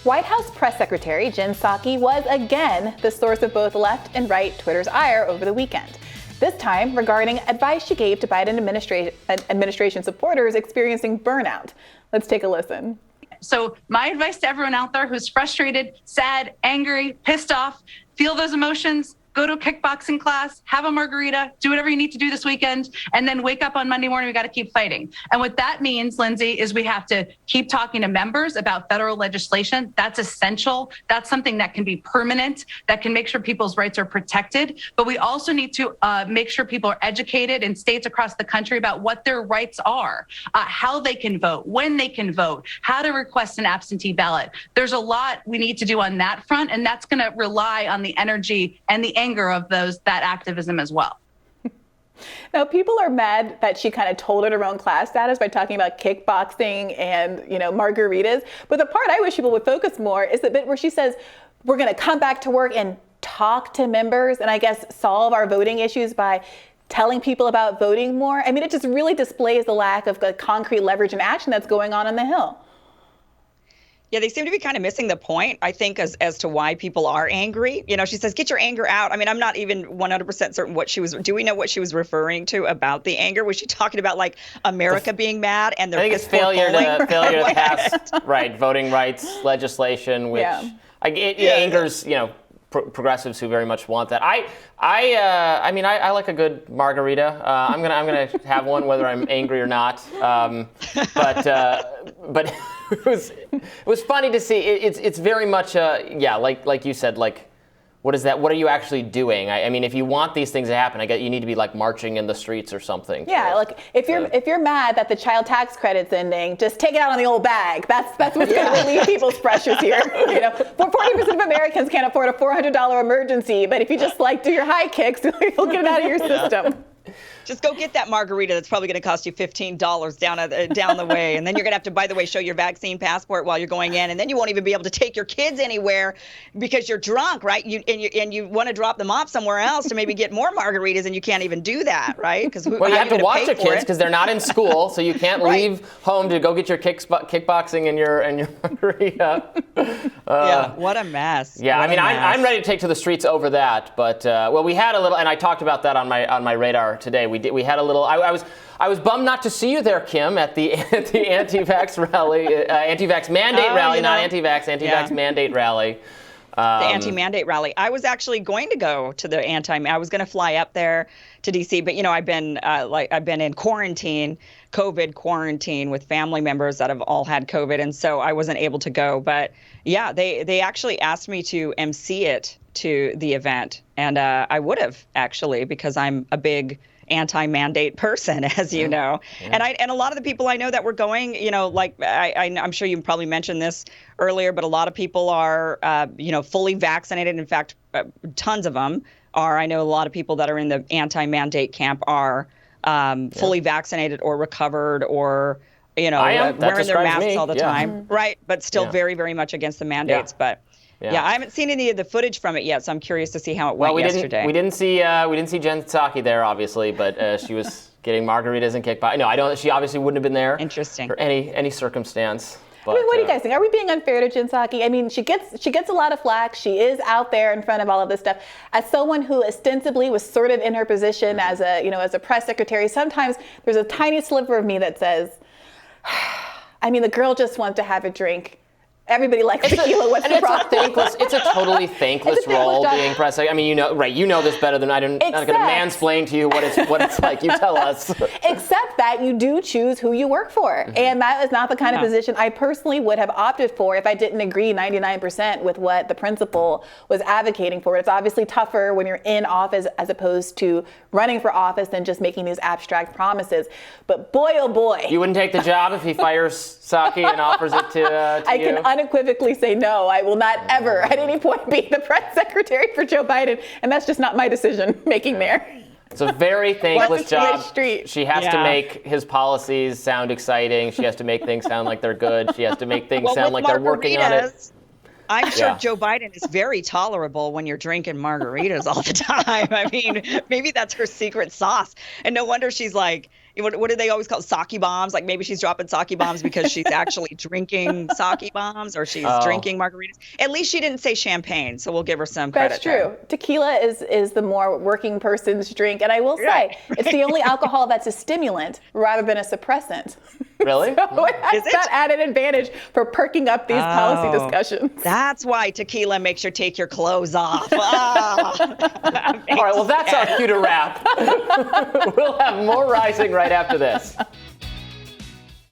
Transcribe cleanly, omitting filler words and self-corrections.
White House press secretary Jen Psaki was again the source of both left and right Twitter's ire over the weekend. This time regarding advice she gave to Biden administration supporters experiencing burnout. Let's take a listen. So my advice to everyone out there who's frustrated, sad, angry, pissed off, feel those emotions, go to a kickboxing class, have a margarita, do whatever you need to do this weekend, and then wake up on Monday morning, we got to keep fighting. And what that means, Lindsay, is we have to keep talking to members about federal legislation. That's essential. That's something that can be permanent, that can make sure people's rights are protected. But we also need to make sure people are educated in states across the country about what their rights are, how they can vote, when they can vote, how to request an absentee ballot. There's a lot we need to do on that front, and that's going to rely on the energy and the anger of that activism as well. Now, people are mad that she kind of told her own class status by talking about kickboxing and, margaritas. But the part I wish people would focus more is the bit where she says, we're going to come back to work and talk to members and I guess solve our voting issues by telling people about voting more. I mean, it just really displays the lack of concrete leverage and action that's going on the Hill. Yeah, they seem to be kind of missing the point, I think, as to why people are angry. She says, get your anger out. I mean, I'm not even 100% certain do we know what she was referring to about the anger? Was she talking about like America being mad and their I think it's failure to pass voting rights legislation, which angers, progressives who very much want that. I mean, I like a good margarita. I'm gonna have one whether I'm angry or not. But it was funny to see. It's very much like you said, like what is that? What are you actually doing? I mean, if you want these things to happen, I guess you need to be like marching in the streets or something. Yeah, like if you're mad that the child tax credit's ending, just take it out on the old bag. That's what's going to relieve people's pressures here. 40% of Americans can't afford a $400 emergency, but if you just do your high kicks, you'll get it out of your system. Just go get that margarita that's probably going to cost you $15 down the way. And then you're going to have to, by the way, show your vaccine passport while you're going in. And then you won't even be able to take your kids anywhere because you're drunk, right? You want to drop them off somewhere else to maybe get more margaritas, and you can't even do that, right? Well, you have to watch your kids because they're not in school, so you can't leave home to go get your kickboxing and your margarita. Yeah, what a mess. Yeah, I'm ready to take to the streets over that. But we had a little, and I talked about that on my radar today. We had a little. I was bummed not to see you there, Kim, at the anti-vax rally, anti-vax mandate rally, not anti-vax mandate rally. The anti-mandate rally. I was actually going to go to the I was going to fly up there to DC, but I've been in quarantine, COVID quarantine with family members that have all had COVID, and so I wasn't able to go. But yeah, they actually asked me to MC it to the event, and I would have actually because I'm a big anti-mandate person, as you know. Yeah. And a lot of the people I know that were going, I'm sure you probably mentioned this earlier, but a lot of people are, fully vaccinated. In fact, tons of them are. I know a lot of people that are in the anti-mandate camp are fully vaccinated or recovered or, wearing their masks all the time. Right. But still very, very much against the mandates. Yeah. But yeah, I haven't seen any of the footage from it yet, so I'm curious to see how it went yesterday. We didn't see Jen Psaki there, obviously, but she was getting margaritas and kickboxing. No, I don't. She obviously wouldn't have been there. Interesting. For any circumstance. But, what do you guys think? Are we being unfair to Jen Psaki? I mean, she gets a lot of flack. She is out there in front of all of this stuff. As someone who ostensibly was sort of in her position as a press secretary, sometimes there's a tiny sliver of me that says, the girl just wants to have a drink. Everybody likes tequila. What's the problem? It's a totally thankless role being press. I mean, you know this better than I'm not going to mansplain to you what it's like. You tell us. Except that you do choose who you work for, and that is not the kind of position I personally would have opted for if I didn't agree 99% with what the principal was advocating for. It's obviously tougher when you're in office as opposed to running for office than just making these abstract promises. But boy, oh boy, you wouldn't take the job if he fires Psaki and offers it to I you? Can unequivocally say no. I will not ever at any point be the press secretary for Joe Biden, and that's just not my decision making there. It's a very thankless job. Street. She has to make his policies sound exciting. She has to make things sound like they're good. She has to make things sound like they're working on it. I'm sure Joe Biden is very tolerable when you're drinking margaritas all the time. I mean, maybe that's her secret sauce. And no wonder she's like, what do they always call sake bombs? Like maybe she's dropping sake bombs because she's actually drinking sake bombs, or she's drinking margaritas. At least she didn't say champagne, so we'll give her some credit. That's true. there. Tequila is the more working person's drink, and I will say it's the only alcohol that's a stimulant rather than a suppressant. Really? So it has that added advantage for perking up these policy discussions. That's why tequila makes you take your clothes off. All right, well, that's our cue to wrap. We'll have more Rising right after this.